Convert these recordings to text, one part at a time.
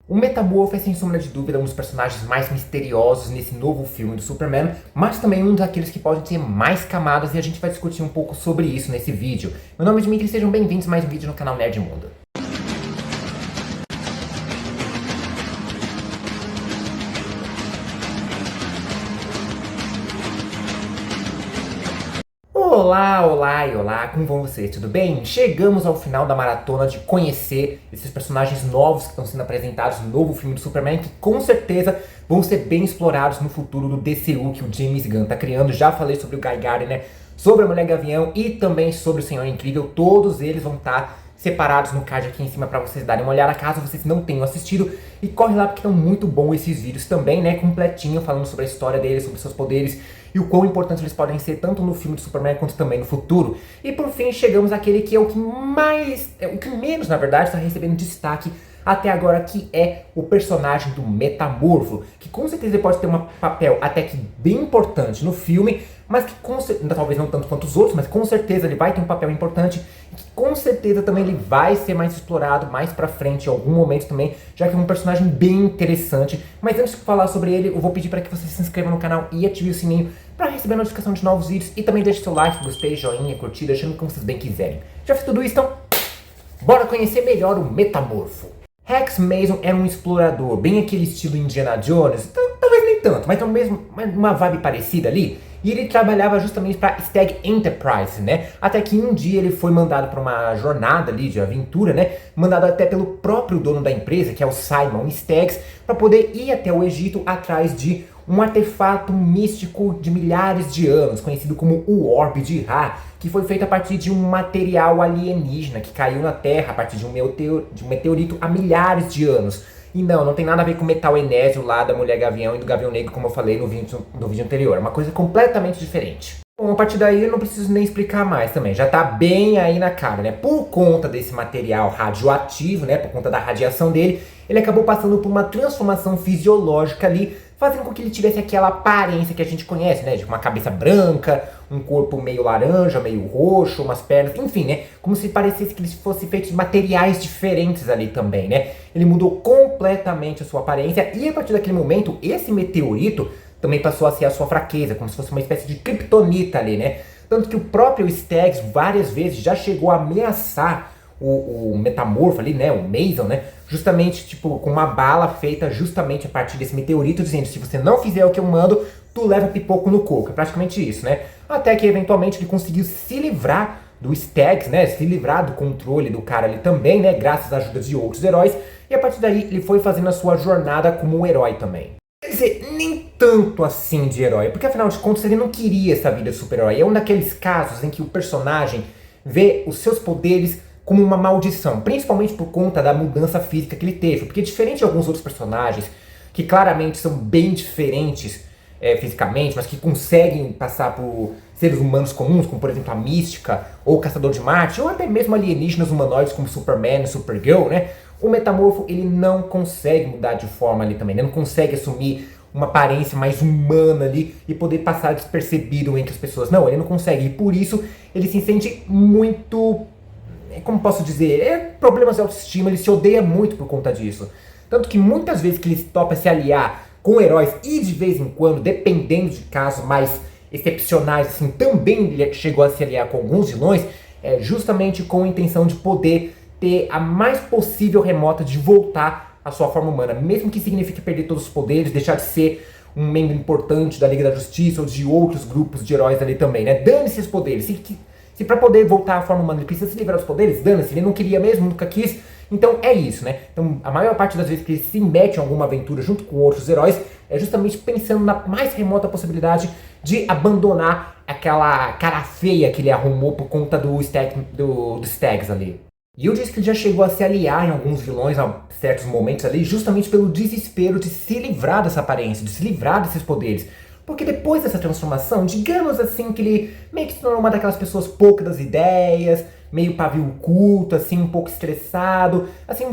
O Metamorfo é sem sombra de dúvida um dos personagens mais misteriosos nesse novo filme do Superman, mas também um daqueles que podem ter mais camadas e a gente vai discutir um pouco sobre isso nesse vídeo. Meu nome é Dmitry e sejam bem-vindos a mais um vídeo no canal Nerd Mundo. Olá, olá e olá, como vão vocês? Tudo bem? Chegamos ao final da maratona de conhecer esses personagens novos que estão sendo apresentados no novo filme do Superman, que com certeza vão ser bem explorados no futuro do DCU que o James Gunn está criando. Já falei sobre o Guy Gardner, sobre a Mulher Gavião e também sobre o Senhor Incrível. Todos eles vão estar separados no card aqui em cima para vocês darem uma olhada, caso vocês não tenham assistido. E corre lá porque estão muito bons esses vídeos também, né? Completinho, falando sobre a história deles, sobre seus poderes e o quão importantes eles podem ser tanto no filme do Superman quanto também no futuro. E por fim chegamos àquele que é o que mais, o que menos na verdade está recebendo destaque até agora, que é o personagem do Metamorfo, que com certeza ele pode ter um papel até que bem importante no filme, mas que talvez não tanto quanto os outros, mas com certeza ele vai ter um papel importante e que com certeza também ele vai ser mais explorado mais pra frente em algum momento também, já que é um personagem bem interessante. Mas antes de falar sobre ele, eu vou pedir para que você se inscreva no canal e ative o sininho para receber a notificação de novos vídeos e também deixe seu like, gostei, joinha, curtida, achando como vocês bem quiserem. Já fiz tudo isso, então bora conhecer melhor o Metamorfo. Rex Mason era um explorador, bem aquele estilo Indiana Jones, talvez nem tanto, mas mesmo uma vibe parecida ali. E ele trabalhava justamente para Stag Enterprise, né? Até que um dia ele foi mandado para uma jornada ali de aventura, né? Mandado até pelo próprio dono da empresa, que é o Simon Staggs, para poder ir até o Egito atrás de um artefato místico de milhares de anos, conhecido como o Orbe de Ra, que foi feito a partir de um material alienígena que caiu na Terra a partir de um meteorito há milhares de anos. E não tem nada a ver com o metal enésio lá da Mulher Gavião e do Gavião Negro, como eu falei no vídeo anterior. É uma coisa completamente diferente. Bom, a partir daí eu não preciso nem explicar mais também, já tá bem aí na cara, né? Por conta desse material radioativo, né? Por conta da radiação dele, ele acabou passando por uma transformação fisiológica ali, fazendo com que ele tivesse aquela aparência que a gente conhece, né? De uma cabeça branca, um corpo meio laranja, meio roxo, umas pernas, enfim, né? Como se parecesse que ele fosse feito de materiais diferentes ali também, né? Ele mudou completamente a sua aparência e a partir daquele momento, esse meteorito também passou a ser a sua fraqueza, como se fosse uma espécie de kryptonita ali, né? Tanto que o próprio Staggs várias vezes já chegou a ameaçar o Metamorfo ali, né, o Mason, né, justamente, tipo, com uma bala feita justamente a partir desse meteorito, dizendo, se você não fizer o que eu mando, tu leva pipoco no coco, é praticamente isso, né, até que eventualmente ele conseguiu se livrar do Staggs, né, se livrar do controle do cara ali também, né, graças à ajuda de outros heróis, e a partir daí ele foi fazendo a sua jornada como um herói também. Quer dizer, nem tanto assim de herói, porque afinal de contas ele não queria essa vida de super-herói, é um daqueles casos em que o personagem vê os seus poderes como uma maldição, principalmente por conta da mudança física que ele teve, porque diferente de alguns outros personagens, que claramente são bem diferentes fisicamente, mas que conseguem passar por seres humanos comuns, como por exemplo a Mística, ou o Caçador de Marte, ou até mesmo alienígenas humanoides como Superman e Supergirl, né? O Metamorfo, ele não consegue mudar de forma ali também, ele não consegue assumir uma aparência mais humana ali e poder passar despercebido entre as pessoas. Não, ele não consegue, e por isso ele se sente muito, como posso dizer, problemas de autoestima, ele se odeia muito por conta disso. Tanto que muitas vezes que ele topa se aliar com heróis e de vez em quando, dependendo de casos mais excepcionais, assim, também ele chegou a se aliar com alguns vilões, justamente com a intenção de poder ter a mais possível remota de voltar à sua forma humana, mesmo que signifique perder todos os poderes, deixar de ser um membro importante da Liga da Justiça ou de outros grupos de heróis ali também, né? Dane-se os poderes. Se pra poder voltar à forma humana ele precisa se livrar dos poderes, dane-se, ele não queria mesmo, nunca quis. Então é isso, né? Então a maior parte das vezes que ele se mete em alguma aventura junto com outros heróis é justamente pensando na mais remota possibilidade de abandonar aquela cara feia que ele arrumou por conta do Staggs ali. E eu disse que ele já chegou a se aliar em alguns vilões a certos momentos ali, justamente pelo desespero de se livrar dessa aparência, de se livrar desses poderes. Porque depois dessa transformação, digamos assim, que ele meio que se tornou uma daquelas pessoas poucas das ideias, meio pavio curto, assim, um pouco estressado, assim,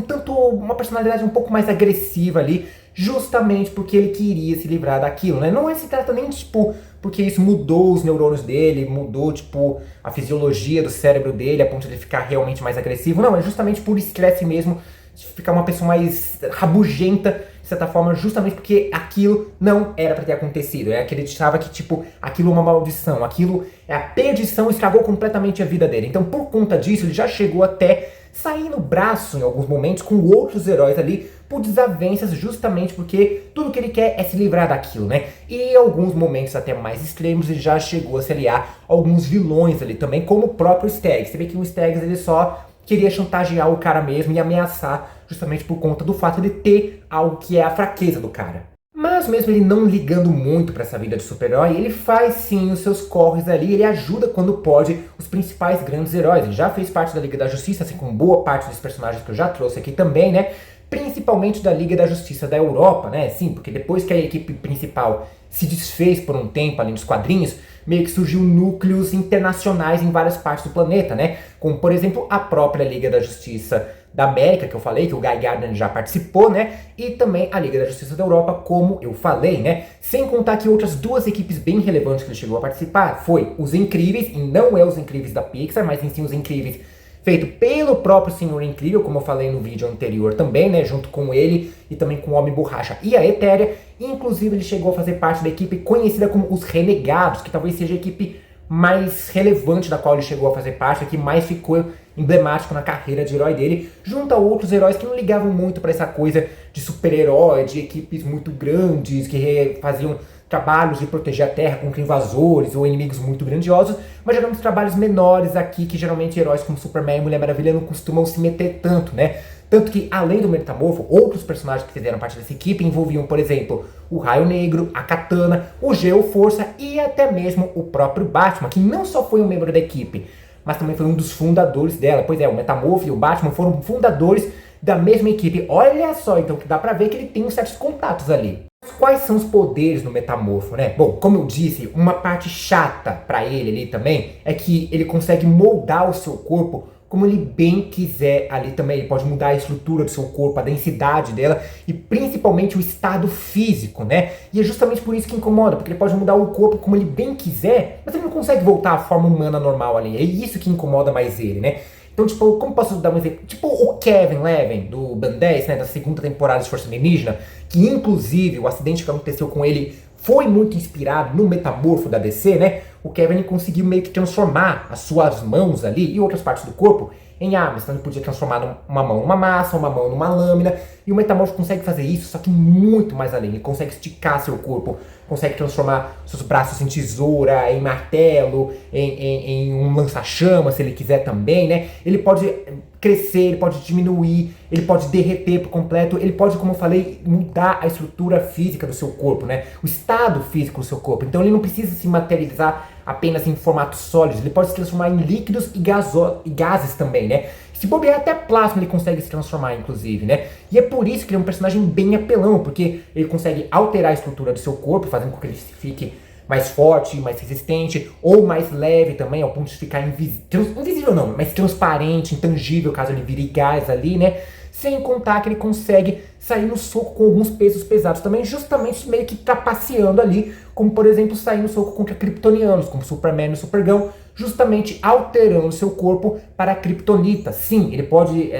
uma personalidade um pouco mais agressiva ali, justamente porque ele queria se livrar daquilo, né? Não se trata nem de, tipo, porque isso mudou os neurônios dele, mudou, tipo, a fisiologia do cérebro dele, a ponto de ele ficar realmente mais agressivo. Não, é justamente por estresse mesmo, ficar uma pessoa mais rabugenta, de certa forma, justamente porque aquilo não era pra ter acontecido. Ele acreditava que, tipo, aquilo é uma maldição, aquilo é a perdição, estragou completamente a vida dele. Então, por conta disso, ele já chegou até sair no braço em alguns momentos com outros heróis ali por desavenças, justamente porque tudo que ele quer é se livrar daquilo, né? E em alguns momentos até mais extremos ele já chegou a se aliar a alguns vilões ali também, como o próprio Staggs. Você vê que o Staggs ele só queria chantagear o cara mesmo e ameaçar justamente por conta do fato de ter algo que é a fraqueza do cara. Mas mesmo ele não ligando muito pra essa vida de super-herói, ele faz sim os seus corres ali, ele ajuda quando pode os principais grandes heróis. Ele já fez parte da Liga da Justiça, assim como boa parte dos personagens que eu já trouxe aqui também, né? Principalmente da Liga da Justiça da Europa, né? Sim, porque depois que a equipe principal se desfez por um tempo ali nos quadrinhos, meio que surgiu núcleos internacionais em várias partes do planeta, né? Como, por exemplo, a própria Liga da Justiça da América, que eu falei, que o Guy Gardner já participou, né? E também a Liga da Justiça da Europa, como eu falei, né? Sem contar que outras duas equipes bem relevantes que ele chegou a participar foi Os Incríveis, e não é Os Incríveis da Pixar, mas em sim Os Incríveis feito pelo próprio Senhor Incrível, como eu falei no vídeo anterior também, né? Junto com ele e também com o Homem Borracha e a Etérea. Inclusive ele chegou a fazer parte da equipe conhecida como Os Renegados, que talvez seja a equipe mais relevante da qual ele chegou a fazer parte, que mais ficou emblemático na carreira de herói dele, junto a outros heróis que não ligavam muito para essa coisa de super-herói, de equipes muito grandes, que faziam trabalhos de proteger a Terra contra invasores ou inimigos muito grandiosos, mas geralmente trabalhos menores aqui, que geralmente heróis como Superman e Mulher Maravilha não costumam se meter tanto, né? Tanto que, além do Metamorfo, outros personagens que fizeram parte dessa equipe envolviam, por exemplo, o Raio Negro, a Katana, o Geoforça e até mesmo o próprio Batman, que não só foi um membro da equipe, mas também foi um dos fundadores dela. Pois é, o Metamorfo e o Batman foram fundadores da mesma equipe. Olha só, então, que dá pra ver que ele tem certos contatos ali. Quais são os poderes do Metamorfo, né? Bom, como eu disse, uma parte chata pra ele ali também é que ele consegue moldar o seu corpo como ele bem quiser ali também. Ele pode mudar a estrutura do seu corpo, a densidade dela e principalmente o estado físico, né? E é justamente por isso que incomoda, porque ele pode mudar o corpo como ele bem quiser, mas ele não consegue voltar à forma humana normal ali. É isso que incomoda mais ele, né? Então, tipo, como posso dar um exemplo? Tipo o Kevin Leven, do Ben 10, né, da segunda temporada de Força Alienígena, que inclusive o acidente que aconteceu com ele foi muito inspirado no Metamorfo da DC, né? O Kevin conseguiu meio que transformar as suas mãos ali e outras partes do corpo em armas. Então ele podia transformar uma mão numa massa, uma mão numa lâmina, e o Metamorfo consegue fazer isso, só que muito mais além. Ele consegue esticar seu corpo, consegue transformar seus braços em tesoura, em martelo, em um lança-chama, se ele quiser também, né? Ele pode crescer, ele pode diminuir, ele pode derreter por completo, ele pode, como eu falei, mudar a estrutura física do seu corpo, né? O estado físico do seu corpo. Então ele não precisa se materializar apenas em formatos sólidos, ele pode se transformar em líquidos e gases também, né? Se bobear, até plasma ele consegue se transformar, inclusive, né? E é por isso que ele é um personagem bem apelão, porque ele consegue alterar a estrutura do seu corpo, fazendo com que ele fique mais forte, mais resistente, ou mais leve também, ao ponto de ficar invisível não, mas transparente, intangível, caso ele vire gás ali, né? Sem contar que ele consegue sair no soco com alguns pesos pesados também, justamente meio que trapaceando ali, como por exemplo sair no soco contra kryptonianos, como Superman e Supergirl, justamente alterando seu corpo para a kryptonita. Sim, ele pode,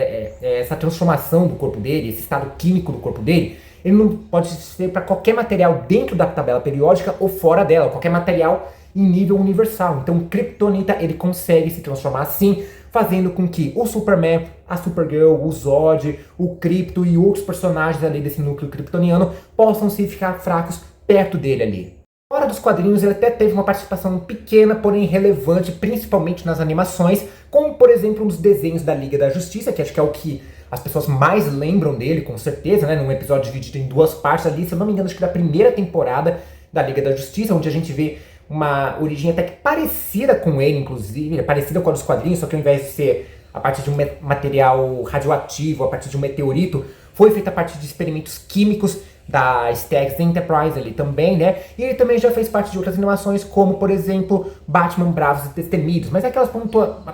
essa transformação do corpo dele, esse estado químico do corpo dele, ele não pode ser para qualquer material dentro da tabela periódica ou fora dela, qualquer material em nível universal. Então, kryptonita ele consegue se transformar assim, fazendo com que o Superman, a Supergirl, o Zod, o Krypto e outros personagens ali desse núcleo kryptoniano possam se ficar fracos perto dele ali. Fora dos quadrinhos, ele até teve uma participação pequena, porém relevante, principalmente nas animações, como por exemplo nos desenhos da Liga da Justiça, que acho que é o que as pessoas mais lembram dele, com certeza, né? Num episódio dividido em duas partes ali, se eu não me engano, acho que da primeira temporada da Liga da Justiça, onde a gente vê uma origem até que parecida com ele, inclusive, parecida com a dos quadrinhos, só que ao invés de ser a partir de um material radioativo, a partir de um meteorito, foi feita a partir de experimentos químicos da Stags Enterprise ali também, né? E ele também já fez parte de outras animações, como, por exemplo, Batman Bravos e Destemidos, mas é aquelas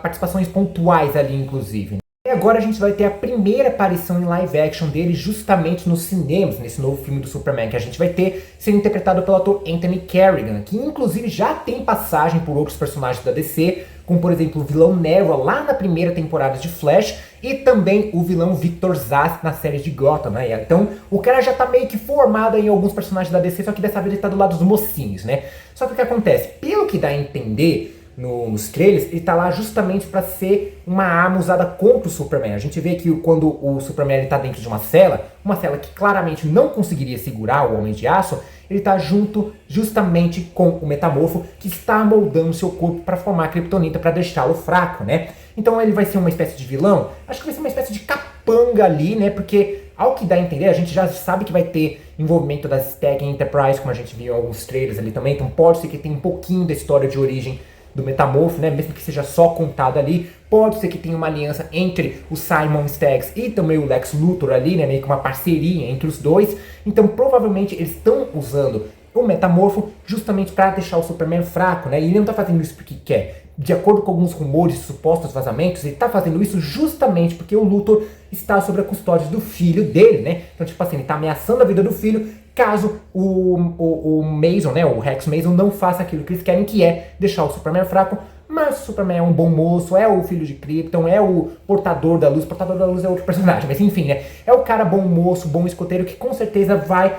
participações pontuais ali, inclusive. E agora a gente vai ter a primeira aparição em live action dele justamente nos cinemas, nesse novo filme do Superman, que a gente vai ter sendo interpretado pelo ator Anthony Carrigan, que inclusive já tem passagem por outros personagens da DC, como por exemplo o vilão Nero lá na primeira temporada de Flash, e também o vilão Victor Zsasz na série de Gotham, né? Então o cara já tá meio que formado em alguns personagens da DC, só que dessa vez ele tá do lado dos mocinhos, né? Só que o que acontece? Pelo que dá a entender nos trailers, ele tá lá justamente para ser uma arma usada contra o Superman. A gente vê que quando o Superman ele tá dentro de uma cela que claramente não conseguiria segurar o Homem de Aço, ele tá junto justamente com o Metamorfo, que está moldando seu corpo para formar a Kryptonita, para deixá-lo fraco, né? Então ele vai ser uma espécie de vilão, acho que vai ser uma espécie de capanga ali, né? Porque ao que dá a entender, a gente já sabe que vai ter envolvimento da Stag Enterprise, como a gente viu em alguns trailers ali também, então pode ser que tenha um pouquinho da história de origem do Metamorfo, né? Mesmo que seja só contado ali, pode ser que tenha uma aliança entre o Simon Staggs e também o Lex Luthor ali, né? Meio que uma parceria entre os dois. Então provavelmente eles estão usando o Metamorfo justamente para deixar o Superman fraco, né? E ele não tá fazendo isso porque quer. De acordo com alguns rumores e supostos vazamentos, ele tá fazendo isso justamente porque o Luthor está sob a custódia do filho dele, né? Então, tipo assim, ele tá ameaçando a vida do filho caso o Mason, né, o Rex Mason, não faça aquilo que eles querem, que é deixar o Superman fraco. Mas o Superman é um bom moço, é o filho de Krypton, é o portador da luz. Portador da luz é outro personagem, mas enfim, né? É o cara bom moço, bom escoteiro, que com certeza vai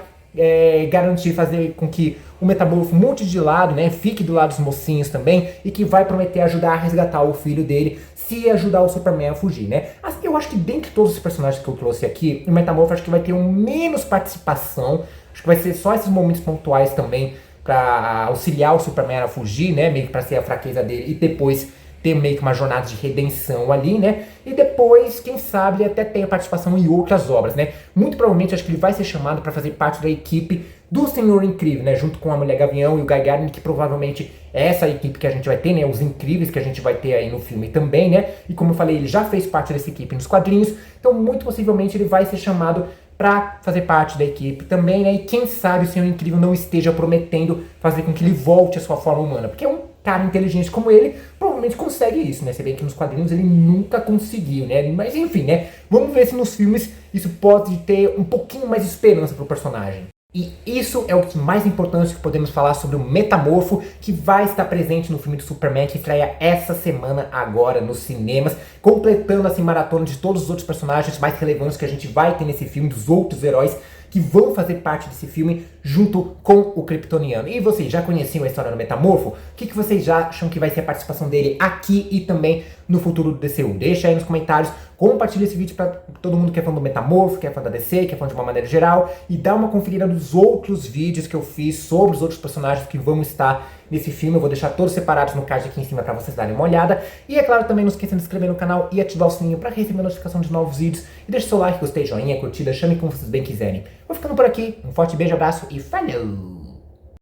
garantir fazer com que o Metamorfo monte de lado, né, fique do lado dos mocinhos também, e que vai prometer ajudar a resgatar o filho dele, se ajudar o Superman a fugir, né? Assim, eu acho que dentre todos os personagens que eu trouxe aqui, o Metamorfo acho que vai ter um menos participação, acho que vai ser só esses momentos pontuais também para auxiliar o Superman a fugir, né, meio que para ser a fraqueza dele, e depois ter meio que uma jornada de redenção ali, né? E depois, quem sabe, ele até tenha participação em outras obras, né? Muito provavelmente, acho que ele vai ser chamado para fazer parte da equipe do Senhor Incrível, né? Junto com a Mulher Gavião e o Guy Gardner, que provavelmente é essa equipe que a gente vai ter, né? Os Incríveis que a gente vai ter aí no filme também, né? E como eu falei, ele já fez parte dessa equipe nos quadrinhos, então muito possivelmente ele vai ser chamado para fazer parte da equipe também, né? E quem sabe o Senhor Incrível não esteja prometendo fazer com que ele volte à sua forma humana, porque é um cara inteligente como ele provavelmente consegue isso, né? Você vê que nos quadrinhos ele nunca conseguiu, né? Mas enfim, né? Vamos ver se nos filmes isso pode ter um pouquinho mais de esperança pro personagem. E isso é o que mais importante que podemos falar sobre o Metamorfo, que vai estar presente no filme do Superman, que estreia essa semana agora nos cinemas, completando assim maratona de todos os outros personagens mais relevantes que a gente vai ter nesse filme, dos outros heróis que vão fazer parte desse filme junto com o Kryptoniano. E vocês já conheciam a história do Metamorfo? O que vocês já acham que vai ser a participação dele aqui e também no futuro do DCU? Deixa aí nos comentários, compartilha esse vídeo para todo mundo que é fã do Metamorfo, que é fã da DC, que é fã de uma maneira geral, e dá uma conferida nos outros vídeos que eu fiz sobre os outros personagens que vão estar nesse filme. Eu vou deixar todos separados no card aqui em cima para vocês darem uma olhada. E é claro, também não esqueça de se inscrever no canal e ativar o sininho para receber a notificação de novos vídeos. E deixe seu like, gostei, joinha, curtida, chame como vocês bem quiserem. Vou ficando por aqui, um forte beijo, abraço e falou!